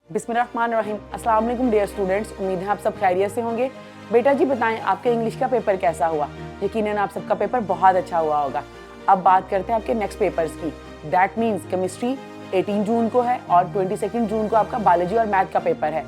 बिस्मिल्लाहिर्रहमानिर्रहीम। अस्सलाम वालेकुम डियर स्टूडेंट्स, उम्मीद है आप सब खैरियत से होंगे। बेटा जी बताएं आपके इंग्लिश का पेपर कैसा हुआ। यकीनन आप सबका पेपर बहुत अच्छा हुआ होगा। अब बात करते हैं आपके नेक्स्ट पेपर्स की। दैट मीन्स केमिस्ट्री 18 जून को है और 22 जून को आपका बायोलॉजी और मैथ का पेपर है।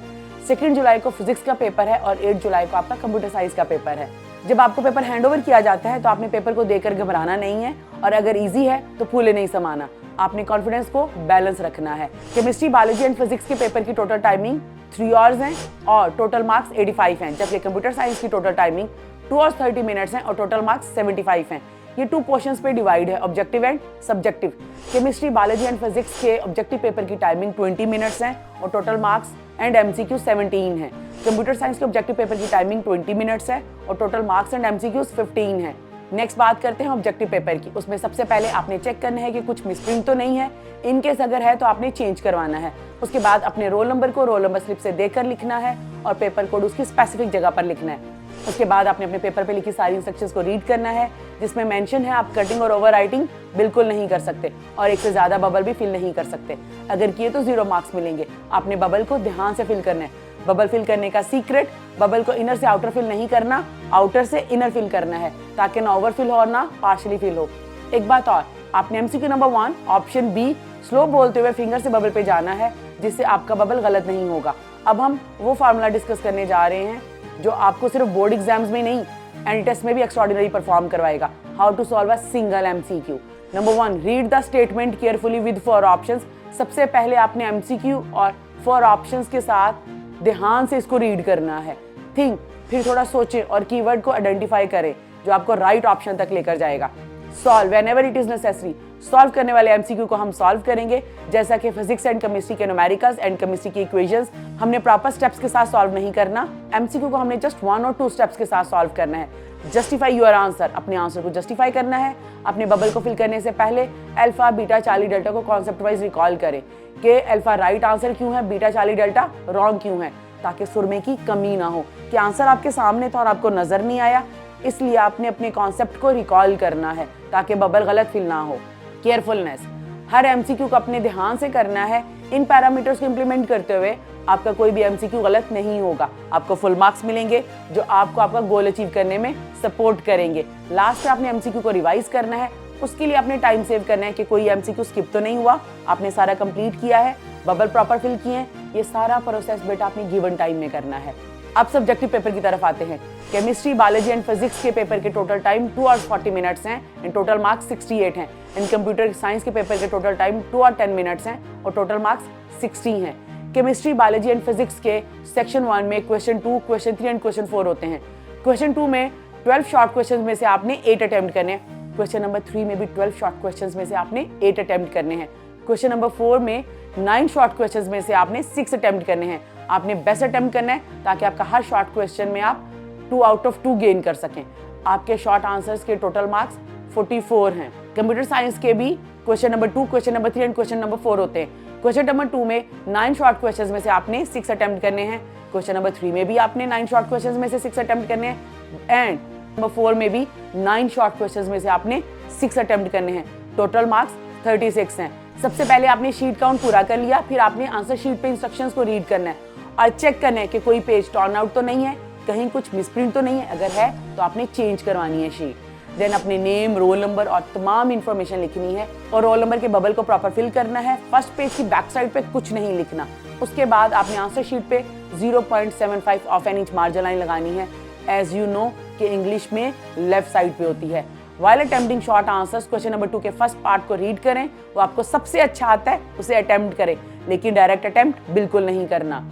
2 जुलाई को फिजिक्स का पेपर है और 8 जुलाई को आपका कंप्यूटर साइंस का पेपर है। जब आपको पेपर हैंडओवर किया जाता है तो आपने पेपर को देखकर घबराना नहीं है और अगर इजी है तो फूले नहीं समाना। आपने कॉन्फिडेंस को बैलेंस रखना है। केमिस्ट्री, बायोलॉजी एंड फिजिक्स के पेपर की टोटल टाइमिंग 3 आवर्स हैं और टोटल मार्क्स 85 हैं, जबकि कंप्यूटर साइंस की टोटल टाइमिंग 2 आवर्स 30 मिनट्स हैं और टोटल मार्क्स 75 हैं। ये 2 पोर्शंस पे डिवाइड है, objective and subjective. Chemistry, biology and physics के ऑब्जेक्टिव पेपर की टाइमिंग 20 मिनट्स हैं और टोटल मार्क्स एंड एमसीक्यू 17 हैं। कंप्यूटर साइंस के ऑब्जेक्टिव पेपर की टाइमिंग 20 मिनट्स है और टोटल मार्क्स एंड एमसीक्यूज 15 हैं। नेक्स्ट बात करते हैं ऑब्जेक्टिव पेपर की। उसमें सबसे पहले आपने चेक करना है कि कुछ मिसप्रिंट तो नहीं है। इनकेस अगर है तो आपने चेंज करवाना है। उसके बाद अपने रोल नंबर को रोल नंबर स्लिप से देखकर लिखना है और पेपर कोड उसकी स्पेसिफिक जगह पर लिखना है। उसके बाद आपने अपने पेपर पे लिखी सारी इंस्ट्रक्शंस को रीड करना है, जिसमें मेंशन है आप कटिंग और ओवर राइटिंग बिल्कुल नहीं कर सकते और एक से ज़्यादा बबल भी फिल नहीं कर सकते। अगर किए तो 0 मार्क्स मिलेंगे। आपने बबल को ध्यान से फिल करना है। बबल फिल करने का सीक्रेट, बबल को इनर से आउटर फिल नहीं करना, आउटर से इनर फिल करना है ताकि ना ओवर फिल हो और ना पार्शली फिल हो। एक बात और, आपने MCQ number 1 option be slow बोलते हुए फिंगर से बबल पे जाना है, जिससे आपका बबल गलत नहीं होगा। अब हम वो फार्मूला डिस्कस करने जा रहे हैं जो आपको सिर्फ बोर्ड एग्जाम्स में नहीं एंड टेस्ट में भी एक्स्ट्राऑर्डिनरी परफॉर्म करवाएगा। How to solve a single MCQ. Number 1, read the statement carefully with 4 options. सबसे पहले आपने एमसीक्यू और 4 ऑप्शंस के साथ ध्यान से इसको रीड करना है। थिंक, फिर थोड़ा सोचें और कीवर्ड को आइडेंटिफाई करें जो आपको राइट ऑप्शन तक लेकर जाएगा। Solve whenever it is necessary. Solve करने वाले एमसीक्यू को हम सॉल्व करेंगे, जैसा कि फिजिक्स एंड केमिस्ट्री के न्यूमेरिकल्स एंड केमिस्ट्री की इक्वेशंस हमने प्रॉपर स्टेप्स के साथ सॉल्व नहीं करना। एमसीक्यू को हमने जस्ट 1 और 2 स्टेप्स के साथ सॉल्व करना है। जस्टिफाई योर आंसर, अपने आंसर को जस्टिफाई करना है। अपने बबल को फिल करने से पहले अल्फा, बीटा, चार्ली, डेल्टा को कॉन्सेप्ट वाइज रिकॉल करें कि अल्फा राइट आंसर क्यों है, बीटा, चार्ली, डेल्टा रॉन्ग क्यों है, ताकि सुरमे की कमी ना हो कि आंसर आपके सामने था और आपको नजर नहीं आया। इसलिए आपने अपने कॉन्सेप्ट को रिकॉल करना है ताकि बबल गलत फिल ना हो। केयरफुलनेस, हर एमसीक्यू को अपने ध्यान से करना है। इन पैरामीटर्स को इंप्लीमेंट करते हुए आपका कोई भी एमसीक्यू गलत नहीं होगा। आपको फुल मार्क्स मिलेंगे जो आपको आपका गोल अचीव करने में सपोर्ट करेंगे। लास्ट में आपने एमसीक्यू को रिवाइज करना है। उसके लिए आपने टाइम सेव करना है कि कोई एमसीक्यू स्किप तो नहीं हुआ, आपने सारा कंप्लीट किया है, बबल प्रॉपर फिल किए हैं। ये सारा प्रोसेस बेटा आपने गिवन टाइम में करना है। अब सब्जेक्टिव पेपर की तरफ आते हैं। केमिस्ट्री, बायोलॉजी एंड फिजिक्स के पेपर के टोटल टाइम 2 आवर्स 40 मिनट्स हैं एंड टोटल मार्क्स 68 हैं। एंड कंप्यूटर साइंस के पेपर के टोटल टाइम 2 और 10 मिनट्स हैं और टोटल मार्क्स 60 हैं। केमिस्ट्री, बायोलॉजी एंड फिजिक्स के सेक्शन 1 में क्वेश्चन 2, क्वेश्चन 3 एंड क्वेश्चन 4 होते हैं। क्वेश्चन 2 में 12 शॉर्ट क्वेश्चन में से आपने 8 अटेम्प्ट करने हैं। क्वेश्चन नंबर 3 में भी 12 शॉर्ट क्वेश्चन में से आपने 8 अटेम्प्ट करने हैं। क्वेश्चन नंबर 4 में 9 शॉर्ट क्वेश्चंस में से आपने 6 अटेम्प्ट करने हैं। आपने बेस्ट अटेम्प्ट करना है ताकि आपका हर शॉर्ट क्वेश्चन में आप 2 आउट ऑफ 2 गेन कर सकें। आपके शॉर्ट आंसर्स के टोटल मार्क्स 44 हैं। कंप्यूटर साइंस के भी question number 2, question number 3 and question number 4 होते हैं। क्वेश्चन नंबर 2 में 9 शॉर्ट क्वेश्चंस में से आपने 6 अटेम्प्ट करने हैं। क्वेश्चन नंबर 3 में भी आपने 9 शॉर्ट क्वेश्चंस में से 6 अटेम्प्ट करने हैं एंड नंबर 4 में भी 9 शॉर्ट क्वेश्चंस में से आपने 6 अटेम्प्ट करने हैं। टोटल मार्क्स 36 हैं। सबसे पहले आपने शीट काउंट पूरा कर लिया, फिर आपने आंसर शीट पे इंस्ट्रक्शंस को रीड करना है और चेक करना है कि कोई पेज टर्न आउट तो नहीं है, कहीं कुछ मिसप्रिंट तो नहीं है। अगर है तो आपने चेंज करवानी है शीट। देन अपने नेम, रोल नंबर और तमाम इंफॉर्मेशन लिखनी है और रोल नंबर के बबल को प्रॉपर फिल करना है। फर्स्ट पेज की बैक साइड पे कुछ नहीं लिखना। उसके बाद आपने आंसर शीट पे 0.75 of an inch margin line लगानी है। एज यू नो कि इंग्लिश में लेफ्ट साइड पे होती है। While attempting short answers, question number 2 के फर्स्ट पार्ट को रीड करें, वो आपको सबसे अच्छा आता है उसे अटेम्प्ट करें, लेकिन डायरेक्ट अटेम्प्ट बिल्कुल नहीं करना।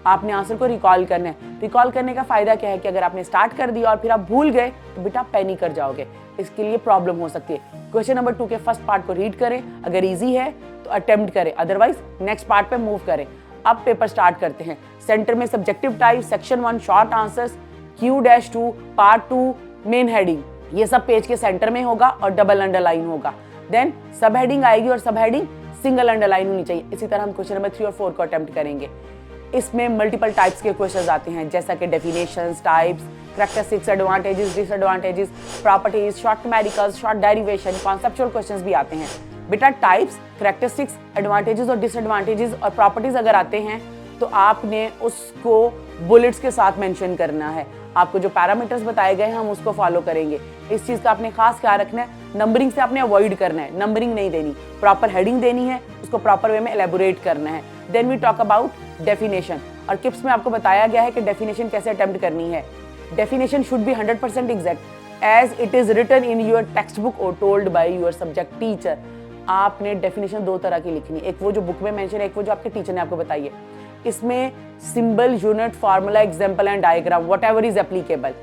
आपने आंसर को रिकॉल करना है। रिकॉल करने का फायदा क्या है कि अगर आपने स्टार्ट कर दिया और फिर आप भूल गए तो बेटा पैनिक कर जाओगे, इसके लिए प्रॉब्लम हो सकती है। क्वेश्चन नंबर 2 के फर्स्ट पार्ट को रीड करें, अगर इजी है तो अटेम्प्ट करें, अदरवाइज नेक्स्ट पार्ट पे मूव करें। अब पेपर स्टार्ट करते हैं। सेंटर में subjective type, section 1 short answers, Q-2 part 2 main heading, ये सब पेज के सेंटर में होगा और डबल अंडरलाइन होगा। देन सब हेडिंग आएगी और सब हेडिंग सिंगल अंडरलाइन होनी चाहिए। इसी तरह हम क्वेश्चन नंबर 3 और 4 को अटेम्प्ट करेंगे। इसमें मल्टीपल टाइप्स के क्वेश्चंस आते हैं, जैसा कि definitions, types, characteristics, advantages, disadvantages, properties, short numericals, short derivation, conceptual questions भी आते हैं। बेटा टाइप्स, कैरेक्टरिस्टिक्स, एडवांटेजेस और डिसएडवांटेजेस और प्रॉपर्टीज अगर आते हैं तो आपने उसको बुलेट्स के साथ मेंशन करना है। आपको जो पैरामीटर्स बताए गए हैं हम उसको फॉलो करेंगे। इस चीज़ का आपने खास ख्याल रखना है, नंबरिंग से आपने अवॉइड करना है, नंबरिंग नहीं देनी, प्रॉपर हेडिंग देनी है, उसको प्रॉपर वे में एलेबोरेट करना है। Then we talk about definition, और टिप्स में आपको बताया गया है कि डेफिनेशन कैसे अटेम्प्ट करनी है। Definition should be 100% exact as it is written in your text book और told by your subject teacher. आपने डेफिनेशन दो तरह की लिखनी है, एक वो जो बुक में मेंशन है, एक वो जो आपके टीचर ने आपको बताई है। इसमें symbol, unit, formula, example and diagram whatever is applicable,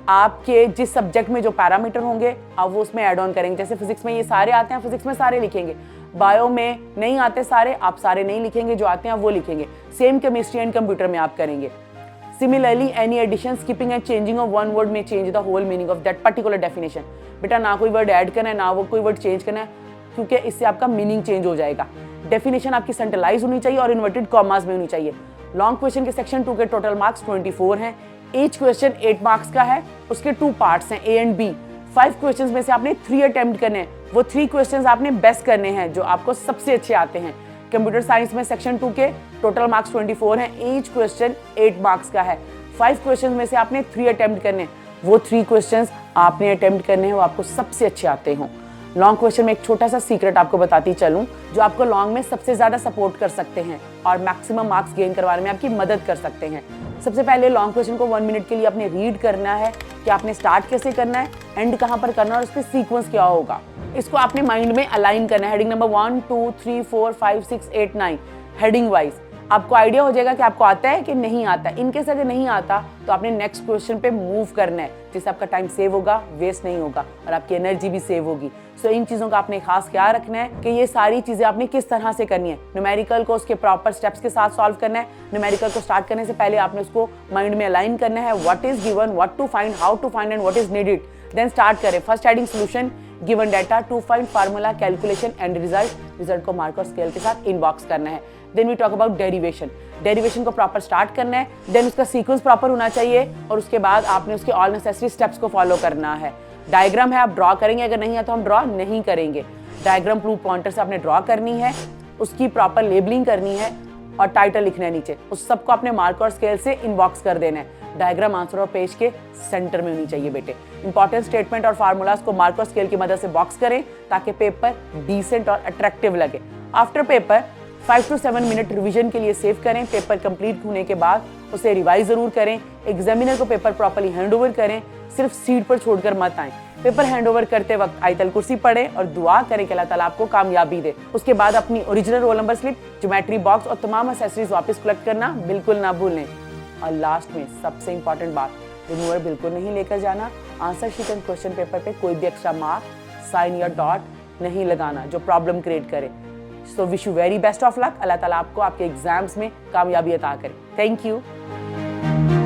आपके जिस सब्जेक्ट में जो पैरामीटर होंगे आप वो उसमें ऐड ऑन करेंगे। जैसे फिजिक्स में ये सारे आते हैं, फिजिक्स में सारे लिखेंगे। बायो में नहीं आते सारे, आप सारे नहीं लिखेंगे, जो आते हैं वो लिखेंगे। सेम केमिस्ट्री एंड कंप्यूटर में आप करेंगे। Similarly, any addition, skipping and changing of one word may change the whole meaning of that particular definition. बेटा ना कोई वर्ड ऐड करना है ना वो कोई वर्ड चेंज करना है, क्योंकि इससे आपका मीनिंग चेंज हो जाएगा। डेफिनेशन आपकी सेंट्रलाइज होनी चाहिए और इन्वर्टेड कॉमास में होनी चाहिए। लॉन्ग क्वेश्चन के सेक्शन 2 के टोटल मार्क्स 24 हैं। ईच क्वेश्चन 8 मार्क्स का है, उसके 2 पार्ट्स हैं, ए एंड बी। 5 क्वेश्चंस में से आपने 3 अटेम्प्ट करने हैं, वो 3 क्वेश्चंस आपने बेस्ट करने हैं जो आपको सबसे अच्छे आते हैं। कंप्यूटर साइंस में सेक्शन 2 के टोटल मार्क्स 24 हैं, ईच क्वेश्चन 8 मार्क्स का है। 5 क्वेश्चंस में से आपने 3 अटेम्प्ट करने हैं, वो 3 क्वेश्चंस आपने अटेम्प्ट करने हैं वो आपको सबसे अच्छे आते हों। लॉन्ग क्वेश्चन में एक छोटा सा सीक्रेट आपको बताती चलूं जो आपको लॉन्ग में सबसे ज़्यादा सपोर्ट कर सकते हैं और मैक्सिमम मार्क्स गेन करवाने में आपकी मदद कर सकते हैं। सबसे पहले लॉन्ग क्वेश्चन को 1 मिनट के लिए आपने रीड करना है कि आपने स्टार्ट कैसे करना है, एंड कहाँ पर करना है और उसके सीक्वेंस क्या होगा। इसको आपने माइंड में अलाइन करना है, हेडिंग नंबर 1 2 3 4 5 6 8 9 हेडिंग वाइज। आपको आइडिया हो जाएगा कि आपको आता है कि नहीं आता है। इनकेस अगर नहीं आता तो आपने नेक्स्ट क्वेश्चन पे मूव करना है, जिससे आपका टाइम सेव होगा, वेस्ट नहीं होगा और आपकी एनर्जी भी सेव होगी। सो इन चीज़ों का आपने खास ख्याल रखना है कि ये सारी चीज़ें आपने किस तरह से करनी है। न्यूमेरिकल को उसके प्रॉपर स्टेप्स के साथ सॉल्व करना है। न्यूमेरिकल को स्टार्ट करने से पहले आपने उसको माइंड में अलाइन करना है, what is given, what to find, how to find and what is needed. Then start करें first adding solution, given data, to find formula, calculation and result को मार्क और स्केल के साथ इनबॉक्स करना है। Then we talk about derivation, derivation को proper start करना है, देन उसका सीक्वेंस प्रॉपर होना चाहिए और उसके बाद आपने उसके ऑल नेसेसरी स्टेप्स को फॉलो करना है। डायग्राम है आप ड्रॉ करेंगे, अगर नहीं है तो हम ड्रॉ नहीं करेंगे। डायग्राम ब्लू पॉइंटर से आपने ड्रॉ करनी है, उसकी प्रॉपर लेबलिंग करनी है और टाइटल लिखना है नीचे। उस सबको आपने मार्कर और स्केल से इनबॉक्स कर देना है। डायग्राम आंसर और पेज के सेंटर में होनी चाहिए बेटे। इंपॉर्टेंट स्टेटमेंट और फार्मूलाज को मार्कर और स्केल की मदद से बॉक्स करें ताकि पेपर डिसेंट और अट्रैक्टिव लगे। After paper 5 to 7 minute revision के लिए सेव करें। पेपर कंप्लीट होने के बाद उसे रिवाइज जरूर करें। एग्जामिनर को पेपर प्रॉपर्ली हैंडओवर करें, सिर्फ सीट पर छोड़कर मत आएं। पेपर हैंडओवर करते वक्त आयतल कुर्सी पढ़ें और दुआ करें कि अल्लाह ताला आपको कामयाबी दे। उसके बाद अपनी original roll number slip, geometry box और तमाम एक्सेसरीज वापस कलेक्ट करना बिल्कुल ना भूलें। और लास्ट में सबसे इंपॉर्टेंट बात, रिमूवर बिल्कुल नहीं लेकर जाना। Answer sheet and question paper पे कोई भी एक्स्ट्रा मार्क, साइन या डॉट नहीं लगाना जो प्रॉब्लम क्रिएट करे। So wish you very best of luck. अल्लाह ताला आपको आपके एग्जाम्स में कामयाबी अता करे। Thank you.